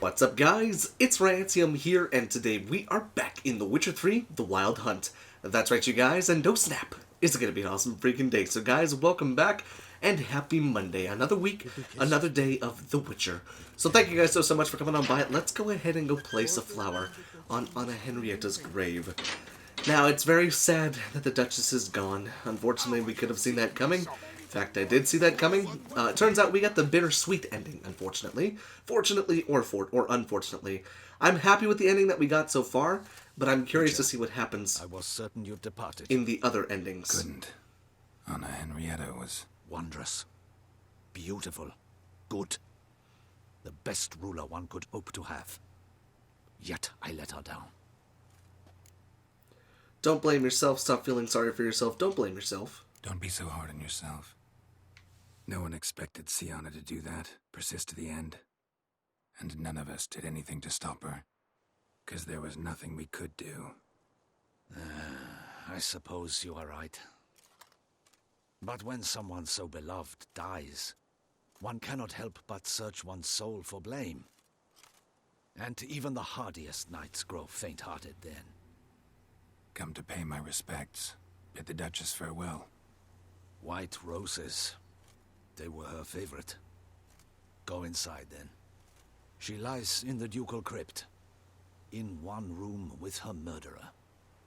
What's up guys, it's Rantium here, and today we are back in The Witcher 3, The Wild Hunt. That's right you guys, and no snap, it's gonna be an awesome freaking day. So guys, welcome back, and happy Monday. Another week, another day of The Witcher. So thank you guys so much for coming on by. Let's go ahead and go place a flower on Anna Henrietta's grave. Now, it's very sad that the Duchess is gone. Unfortunately, we could have seen that coming. In fact, I did see that coming. It turns out we got the bittersweet ending, unfortunately. Fortunately or unfortunately. I'm happy with the ending that we got so far, but I'm curious to see what happens I was certain you'd departed. in the other endings. Couldn't. Anna Henrietta was Wondrous. Beautiful. Good. The best ruler one could hope to have. Yet I let her down. Don't blame yourself. Stop feeling sorry for yourself. Don't blame yourself. Don't be so hard on yourself. No one expected Sienna to do that, persist to the end. And none of us did anything to stop her. 'Cause there was nothing we could do. I suppose you are right. But when someone so beloved dies, one cannot help but search one's soul for blame. And even the hardiest knights grow faint-hearted then. Come to pay my respects. Bid the Duchess farewell. White roses. They were her favorite. Go inside then. She lies in the ducal crypt, in one room with her murderer,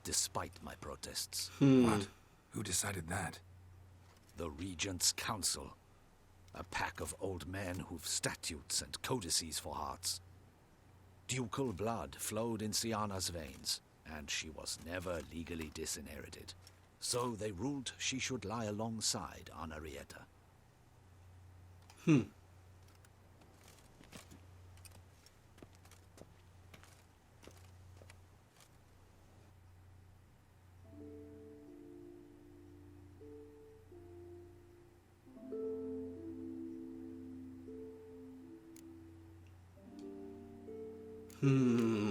despite my protests. What? Who decided that? The Regent's Council. A pack of old men who've statutes and codices for hearts. Ducal blood flowed in Sienna's veins, and she was never legally disinherited. So they ruled she should lie alongside Anna Henrietta.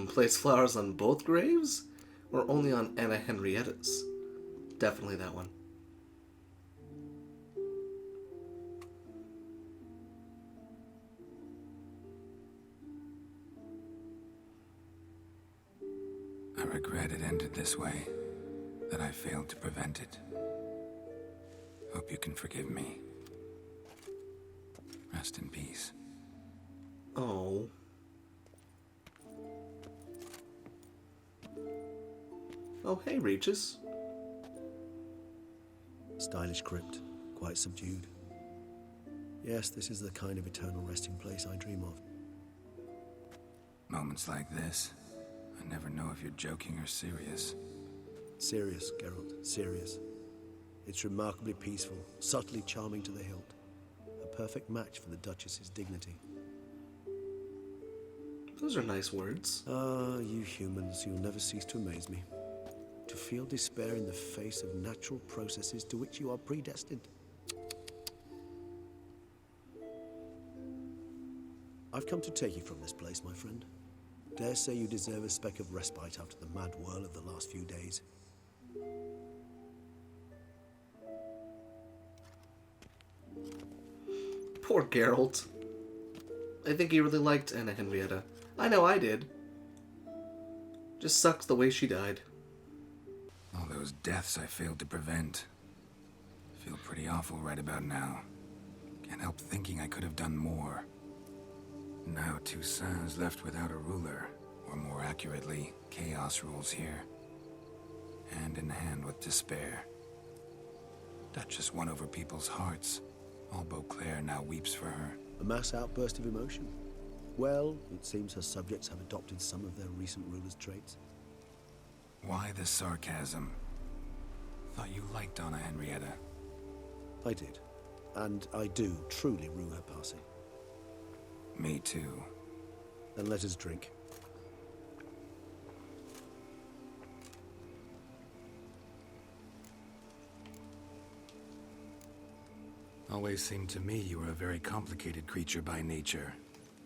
Place flowers on both graves? Or only on Anna Henrietta's? Definitely that one. I regret it ended this way. That I failed to prevent it. Hope you can forgive me. Rest in peace. Oh. Oh, hey, Regis. Stylish crypt, quite subdued. Yes, this is the kind of eternal resting place I dream of. Moments like this, I never know if you're joking or serious. Serious, Geralt, serious. It's remarkably peaceful, subtly charming to the hilt. A perfect match for the Duchess's dignity. Those are nice words. Ah, you humans, you'll never cease to amaze me. To feel despair in the face of natural processes to which you are predestined. I've come to take you from this place, my friend. Dare say you deserve a speck of respite after the mad whirl of the last few days. Poor Geralt. I think he really liked Anna Henrietta. I know I did. Just sucks the way she died. All those deaths I failed to prevent. Feel pretty awful right about now. Can't help thinking I could have done more. Now Toussaint's left without a ruler, or more accurately, chaos rules here. Hand in hand with despair. Duchess won over people's hearts. All Beauclair now weeps for her. A mass outburst of emotion. Well, it seems her subjects have adopted some of their recent ruler's traits. Why the sarcasm? Thought you liked Anna Henrietta. I did. And I do truly rue her passing. Me too. Then let us drink. Always seemed to me you were a very complicated creature by nature.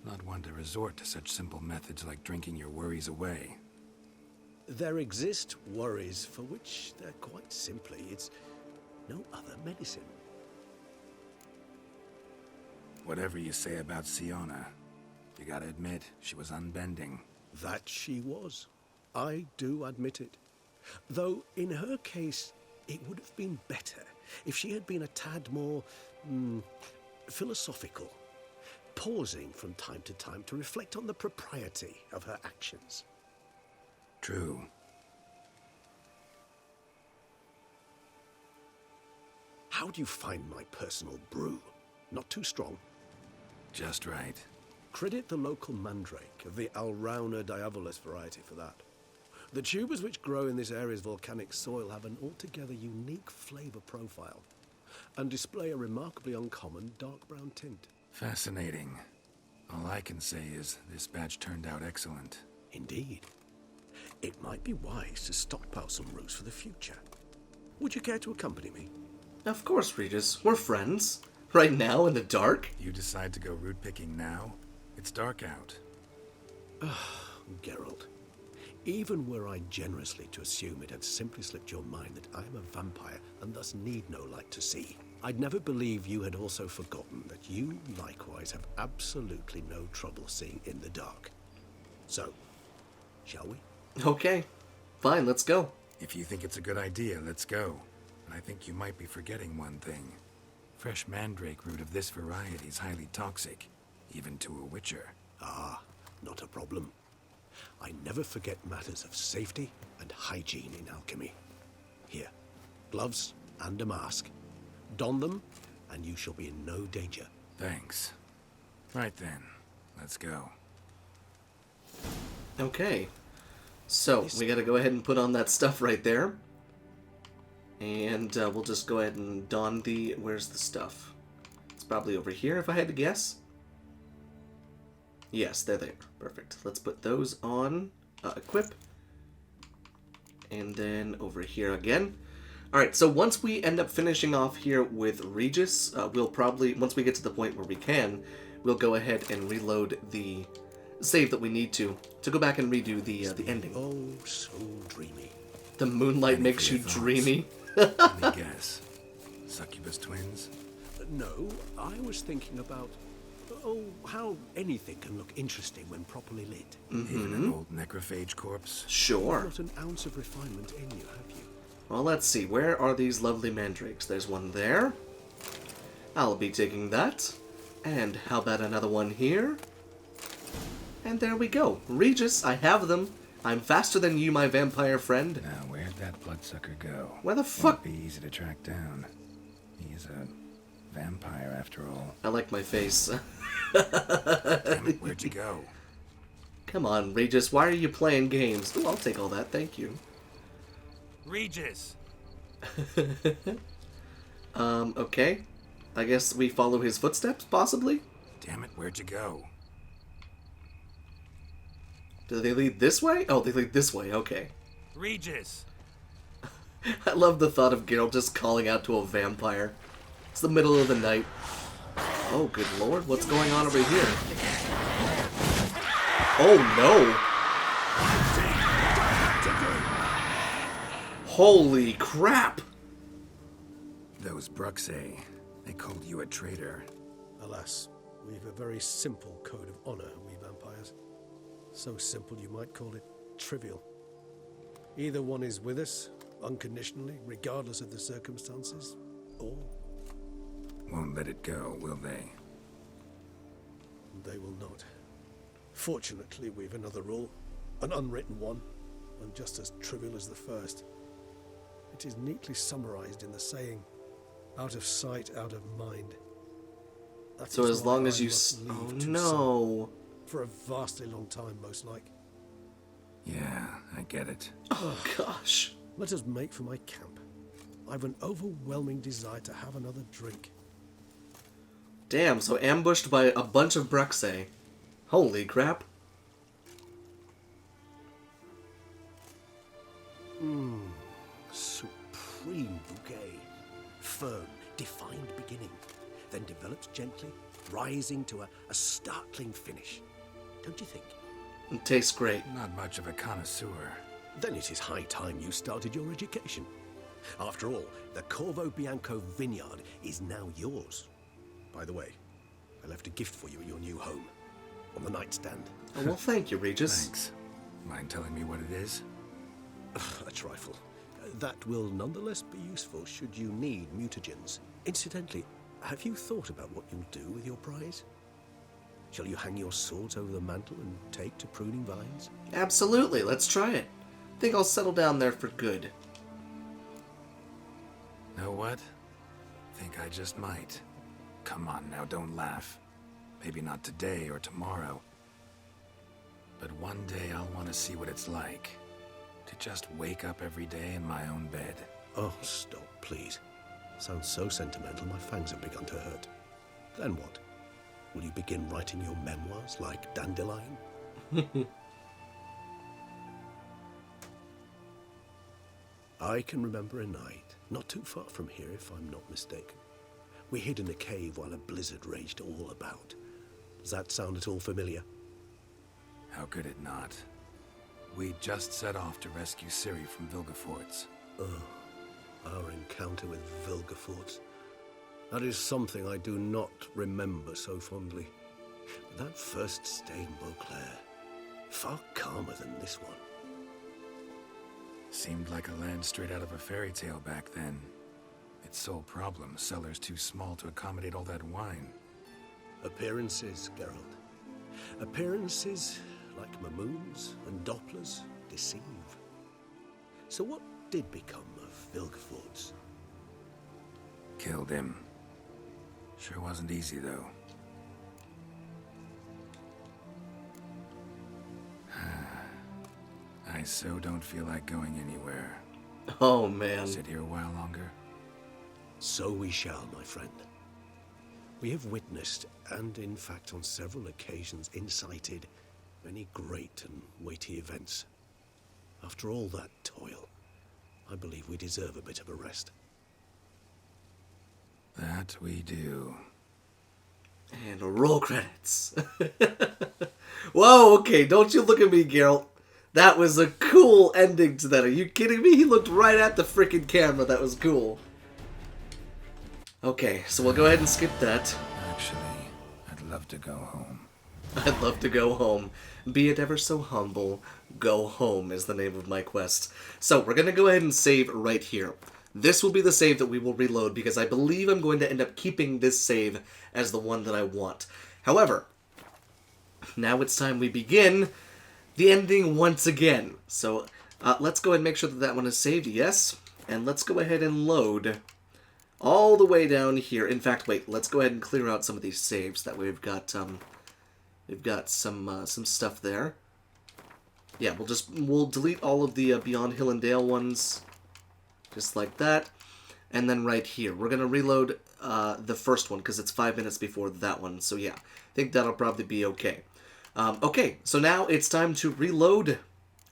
Not one to resort to such simple methods like drinking your worries away. There exist worries for which they're quite simply, it's no other medicine. Whatever you say about Sienna, You gotta admit, she was unbending. That she was. I do admit it. Though, in her case, it would have been better if she had been a tad more philosophical, pausing from time to time to reflect on the propriety of her actions. True. How do you find my personal brew? Not too strong? Just right. Credit the local mandrake of the Alrauna diabolus variety for that. The tubers which grow in this area's volcanic soil have an altogether unique flavour profile and display a remarkably uncommon dark brown tint. Fascinating. All I can say is this batch turned out excellent. Indeed. It might be wise to stockpile some roots for the future. Would you care to accompany me? Of course, Regis. We're friends. Right now, in the dark? You decide to go root picking now? It's dark out. Geralt, even were I generously to assume it had simply slipped your mind that I am a vampire and thus need no light to see, I'd never believe you had also forgotten that you likewise have absolutely no trouble seeing in the dark. So, shall we? Okay. Fine, let's go. If you think it's a good idea, let's go. But I think you might be forgetting one thing. Fresh mandrake root of this variety is highly toxic, even to a witcher. Ah, not a problem. I never forget matters of safety and hygiene in alchemy. Here, gloves and a mask. Don them, and you shall be in no danger. Thanks. Right then, let's go. Okay. So, we gotta go ahead and put on that stuff right there. And we'll just go ahead and don the... Where's the stuff? It's probably over here, if I had to guess. Yes, they're there. Perfect. Let's put those on. Equip. And then over here again. Alright, so once we end up finishing off here with Regis, we'll probably, once we get to the point where we can, we'll go ahead and reload the save that we need to go back and redo the ending. Oh, so dreamy. The moonlight Any makes you further thoughts? dreamy. Let me guess. Succubus twins? No, I was thinking about, how anything can look interesting when properly lit. Even an old necrophage corpse? Sure. Not an ounce of refinement in you, have you? Well, let's see. Where are these lovely mandrakes? There's one there. I'll be taking that. And how about another one here? And there we go. Regis, I have them. I'm faster than you, my vampire friend. Now, where'd that bloodsucker go? Where the fuck? Won't be easy to track down. He is a vampire, after all. I like my face. Damn it, where'd you go? Come on, Regis. Why are you playing games? Ooh, I'll take all that. Thank you. Regis! Okay. I guess we follow his footsteps, possibly? Damn it, where'd you go? Do they lead this way? Oh, they lead this way. Okay. Regis! I love the thought of Geralt just calling out to a vampire. It's the middle of the night. Oh, good lord. What's going on over here? Oh, no. Holy crap. Those Bruxae, they called you a traitor. Alas, we've a very simple code of honor, we vampires. So simple you might call it trivial. Either one is with us, unconditionally, regardless of the circumstances, or Won't let it go, will they? they will not. Fortunately, we've another rule, an unwritten one, and just as trivial as the first. It is neatly summarized in the saying, out of sight, out of mind. That So is as why long as I you... must leave Oh, Toussaint. no. For a vastly long time, most like. Yeah, I get it. Oh, gosh. Let us make for my camp. I've an overwhelming desire to have another drink. Damn, so ambushed by a bunch of Bruxae. Holy crap. Supreme bouquet. Firm, defined beginning, then develops gently, rising to a startling finish. Don't you think? It tastes great. Not much of a connoisseur. Then it is high time you started your education. After all, the Corvo Bianco vineyard is now yours. By the way, I left a gift for you at your new home. on the nightstand. Oh, well, thank you, Regis. Thanks. Mind telling me what it is? A trifle. That will nonetheless be useful should you need mutagens. Incidentally, have you thought about what you'll do with your prize? Shall you hang your swords over the mantle and take to pruning vines? Absolutely, let's try it. Think I'll settle down there for good. Know what? Think I just might. Come on now, don't laugh. Maybe not today or tomorrow. But one day I'll want to see what it's like. To just wake up every day in my own bed. Oh, stop, please. Sounds so sentimental, my fangs have begun to hurt. Then what? Will you begin writing your memoirs like Dandelion? I can remember a night, not too far from here if I'm not mistaken. We hid in a cave while a blizzard raged all about. Does that sound at all familiar? How could it not? We just set off to rescue Ciri from Vilgefortz. Our encounter with Vilgefortz. That is something I do not remember so fondly. But that first stay in Beauclair, far calmer than this one. Seemed like a land straight out of a fairy tale back then. Its sole problem, cellars too small to accommodate all that wine. Appearances, Geralt. Appearances, like Mamoons and Dopplers, deceive. So what did become of Vilgefortz? Killed him. Sure wasn't easy, though. I so don't feel like going anywhere. Oh, man. Sit here a while longer? So we shall, my friend. We have witnessed, and in fact on several occasions incited, many great and weighty events. After all that toil, I believe we deserve a bit of a rest. That we do. And roll credits. Whoa, okay, don't you look at me, Geralt. That was a cool ending to that. Are you kidding me? He looked right at the freaking camera. That was cool. Okay, so we'll go ahead and skip that. Actually, I'd love to go home. I'd love to go home. Be it ever so humble, go home is the name of my quest. So we're going to go ahead and save right here. This will be the save that we will reload because I believe I'm going to end up keeping this save as the one that I want. However, now it's time we begin the ending once again. So let's go ahead and make sure that that one is saved, yes. And let's go ahead and load all the way down here. In fact, wait, let's go ahead and clear out some of these saves. That way we've got some stuff there. Yeah, we'll delete all of the Beyond Hill and Dale ones, just like that. And then right here, we're gonna reload the first one because it's 5 minutes before that one. So yeah, I think that'll probably be okay. Okay, so now it's time to reload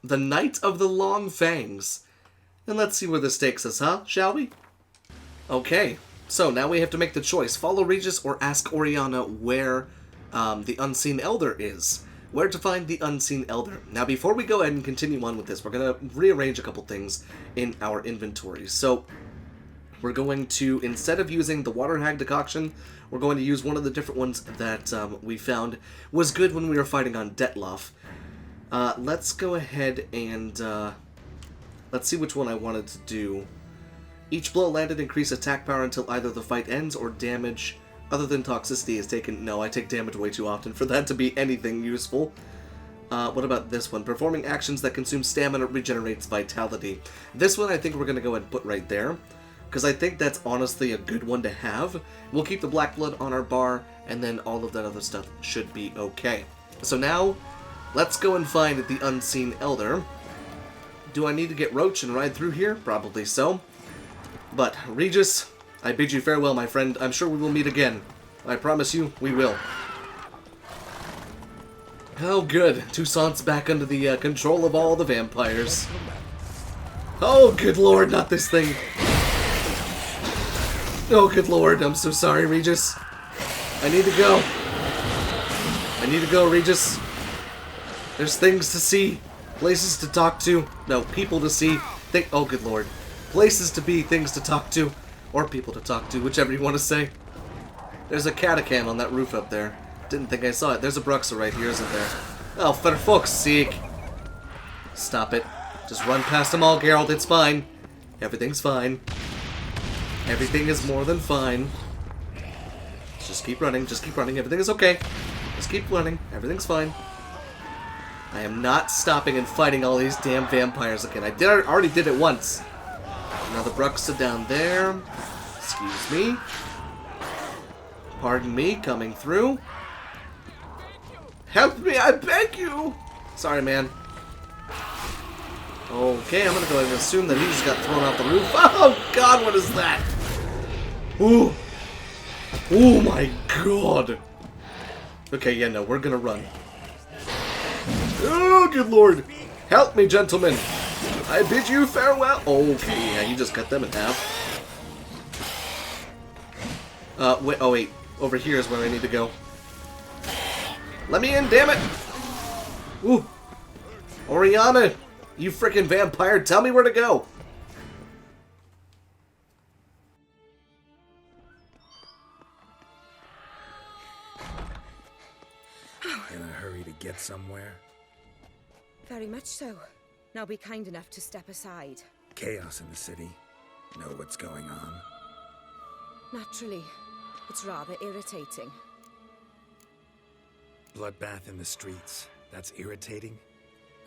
the Night of the Long Fangs. And let's see where this takes us, huh? Shall we? Okay, so now we have to make the choice. Follow Regis or ask Oriana where the Unseen Elder is. Where to find the Unseen Elder. Now, before we go ahead and continue on with this, we're going to rearrange a couple things in our inventory. So, we're going to, instead of using the Water Hag decoction, we're going to use one of the different ones that we found was good when we were fighting on Detloff. Let's go ahead and let's see which one I wanted to do. Each blow landed increase attack power until either the fight ends or damage other than toxicity is taken. No, I take damage way too often for that to be anything useful. What about this one? Performing actions that consume stamina regenerates vitality. This one I think we're going to go ahead and put right there, because I think that's honestly a good one to have. We'll keep the black blood on our bar, and then all of that other stuff should be okay. So now, let's go and find the Unseen Elder. Do I need to get Roach and ride through here? Probably so. But, Regis, I bid you farewell, my friend. I'm sure we will meet again. I promise you, we will. Oh, good. Toussaint's back under the control of all the vampires. Oh, good lord, not this thing. Oh, good lord, I'm so sorry, Regis. I need to go. I need to go, Regis. There's things to see. Places to talk to. No, people to see. Oh, good lord. Places to be, things to talk to. Or people to talk to, whichever you want to say. There's a catacomb on that roof up there. Didn't think I saw it. There's a Bruxa right here, isn't there? Oh, for fuck's sake. Stop it. Just run past them all, Geralt. It's fine. Everything's fine. Everything is more than fine. Just keep running. Just keep running. Everything is okay. Just keep running. Everything's fine. I am not stopping and fighting all these damn vampires again. I already did it once. Another Bruxa down there. Excuse me. Pardon me, coming through. Help me, I beg you! Sorry, man. Okay, I'm gonna go ahead and assume that he just got thrown off the roof. Oh god, what is that? Ooh. Oh my god. Okay, yeah, no, we're gonna run. Oh, good lord. Help me, gentlemen. I bid you farewell. Okay, yeah, you just cut them in half. Wait, oh wait. Over here is where I need to go. Let me in, damn it! Ooh. Oriana, you freaking vampire, tell me where to go. In a hurry to get somewhere? Very much so. Now be kind enough to step aside. Chaos in the city. Know what's going on? Naturally. It's rather irritating. Bloodbath in the streets. That's irritating?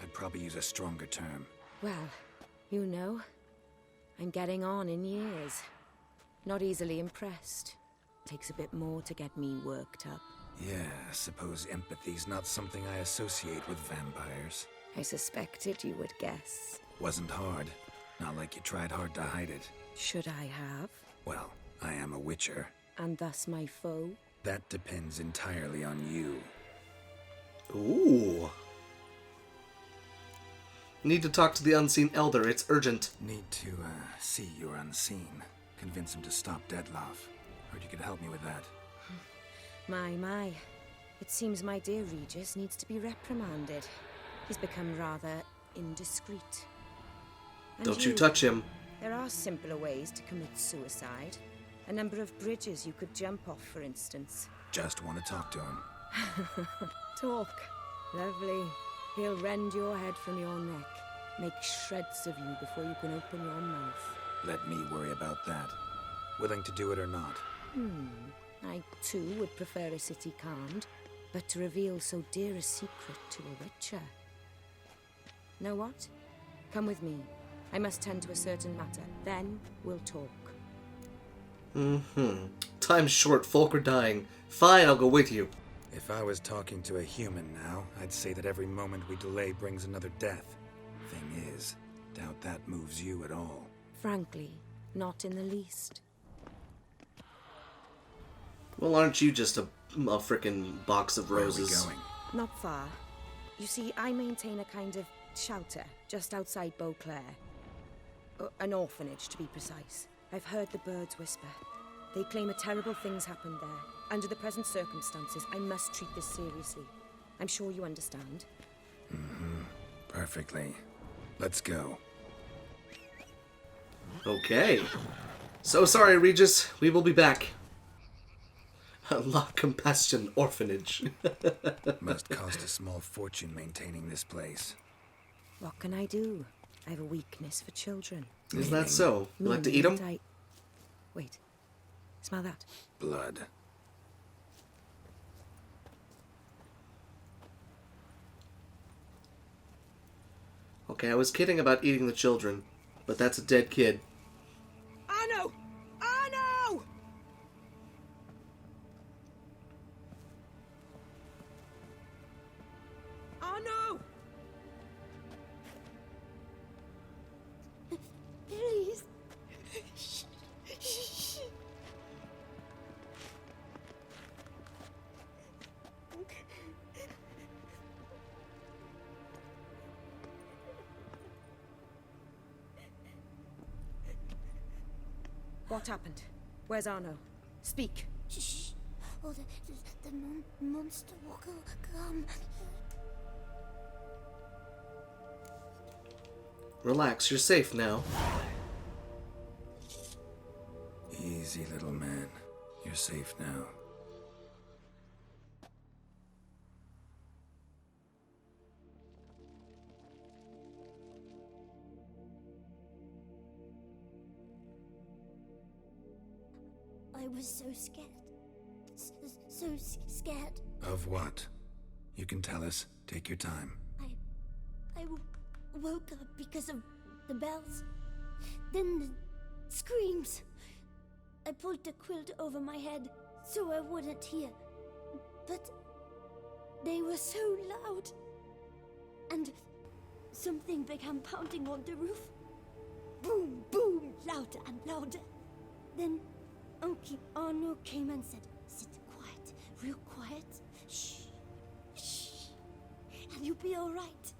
I'd probably use a stronger term. Well, you know, I'm getting on in years. Not easily impressed. Takes a bit more to get me worked up. Yeah, I suppose empathy's not something I associate with vampires. I suspected you would guess. Wasn't hard. Not like you tried hard to hide it. Should I have? Well, I am a witcher. And thus my foe? That depends entirely on you. Ooh. Need to talk to the unseen elder. It's urgent. Need to, see your unseen. Convince him to stop Dettlaff. Heard you could help me with that. My. It seems my dear Regis needs to be reprimanded. He's become rather indiscreet. And Don't you touch him. There are simpler ways to commit suicide. A number of bridges you could jump off, for instance. Just want to talk to him. Talk. Lovely. He'll rend your head from your neck. Make shreds of you before you can open your mouth. Let me worry about that. Willing to do it or not? I, too, would prefer a city calmed, but to reveal so dear a secret to a witcher. Know what? Come with me. I must tend to a certain matter. Then we'll talk. Time's short, folk are dying. Fine, I'll go with you. If I was talking to a human now, I'd say that every moment we delay brings another death. Thing is, doubt that moves you at all. Frankly, not in the least. Well, aren't you just a frickin' box of roses? Where are we going? Not far. You see, I maintain a kind of shelter just outside Beauclair. An orphanage, to be precise. I've heard the birds whisper. They claim a terrible thing's happened there. Under the present circumstances, I must treat this seriously. I'm sure you understand. Perfectly. Let's go. Okay. So sorry, Regis. We will be back. La Compassion Orphanage. Must cost a small fortune maintaining this place. What can I do? I have a weakness for children. Is that so? You like to eat them? Meaning that Wait. Smell that. Blood. Okay, I was kidding about eating the children, but that's a dead kid. Arno! Arno! Arno! Please. What happened? Where's Arno? Speak. Shh. Oh, the monster will come. Relax, you're safe now. Easy, little man. You're safe now. I was so scared. Scared. Of what? You can tell us. Take your time. I woke up because of the bells. Then the screams. I pulled the quilt over my head so I wouldn't hear. But they were so loud. And something began pounding on the roof. Boom, boom, louder and louder. Then Uncle Arno came and said, "Sit quiet, real quiet. Shh, shh, and you'll be all right."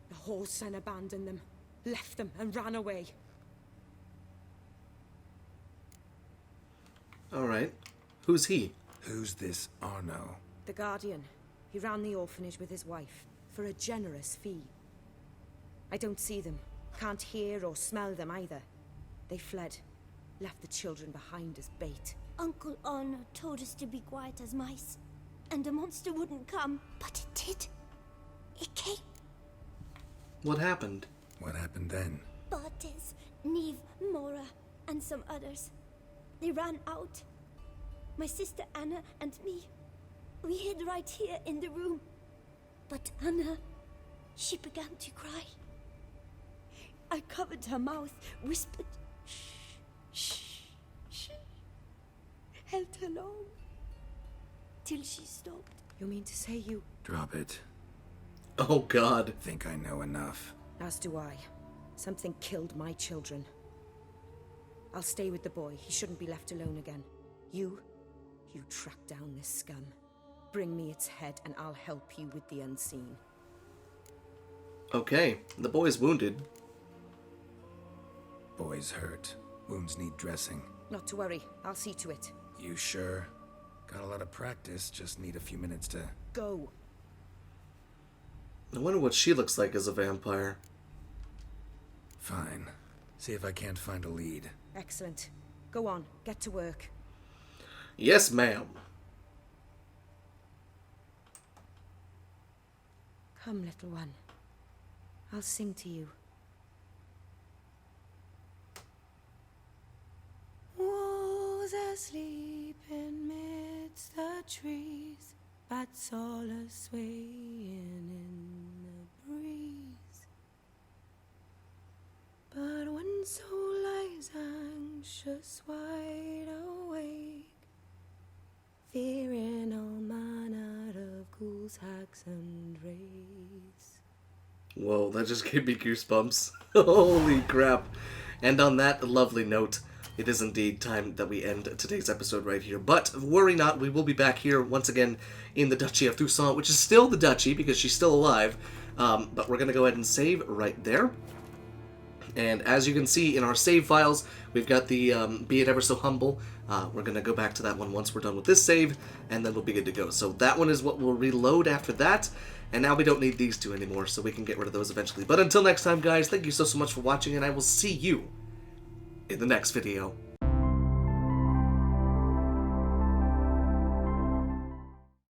The whole son abandoned them, left them, and ran away. Alright. Who's he? Who's this Arno? The Guardian. He ran the orphanage with his wife, for a generous fee. I don't see them, can't hear or smell them either. They fled, left the children behind as bait. Uncle Arno told us to be quiet as mice, and the monster wouldn't come, but it did. It came. What happened? What happened then? Bartes, Neve, Mora, and some others. They ran out. My sister Anna and me. We hid right here in the room. But Anna, she began to cry. I covered her mouth, whispered, "Shh, shh, shh." Held her long. Till she stopped. You mean to say you... Drop it. Oh god. Think I know enough. As do I. Something killed my children. I'll stay with the boy. He shouldn't be left alone again. You track down this scum. Bring me its head and I'll help you with the unseen. Okay, the boy's wounded. Boy's hurt. Wounds need dressing. Not to worry, I'll see to it. You sure? Got a lot of practice, just need a few minutes to... Go. I wonder what she looks like as a vampire. Fine. See if I can't find a lead. Excellent. Go on, get to work. Yes, ma'am. Come, little one. I'll sing to you. Wolves asleep amidst the trees, bats all a-swaying in the breeze. But one soul lies anxious, wide awake, fearing all manner of ghouls, hags, and wraiths. Whoa, that just gave me goosebumps. Holy crap. And on that lovely note, it is indeed time that we end today's episode right here. But worry not, we will be back here once again in the Duchy of Toussaint, which is still the Duchy because she's still alive. But we're going to go ahead and save right there. And as you can see in our save files, we've got the Be It Ever So Humble. We're going to go back to that one once we're done with this save, and then we'll be good to go. So that one is what we'll reload after that. And now we don't need these two anymore, so we can get rid of those eventually. But until next time, guys, thank you so much for watching, and I will see you in the next video.